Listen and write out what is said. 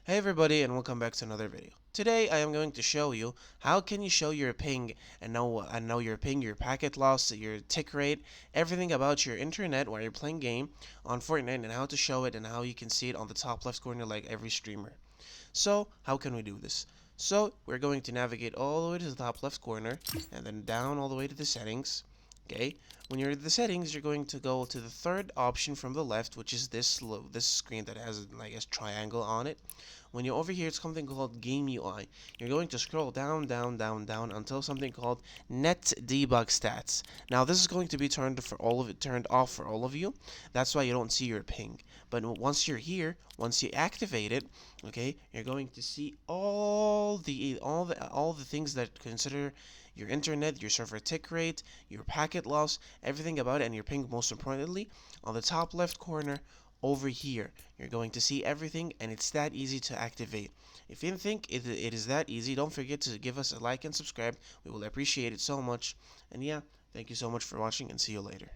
Hey everybody and welcome back to another video. Today I am going to show you how can you show your ping and know your ping, your packet loss, your tick rate, everything about your internet while you're playing game on Fortnite and how to show it and how you can see it on the top left corner like every streamer. So how can we do this? So we're going to navigate all the way to the top left corner and then down all the way to the settings. Okay, when you're in the settings, you're going to go to the third option from the left, which is this screen that has like a triangle on it. When you're over here, it's something called Game UI. You're going to scroll down, down, down, down until something called Net Debug Stats. Now this is going to be turned off for all of you. That's why you don't see your ping. But once you're here, once you activate it, okay, you're going to see all the things that consider your internet, your server tick rate, your packet loss, everything about it, and your ping most importantly. On the top left corner over here, you're going to see everything, and it's that easy to activate. If you think it is that easy, don't forget to give us a like and subscribe. We will appreciate it so much. And yeah, thank you so much for watching, and see you later.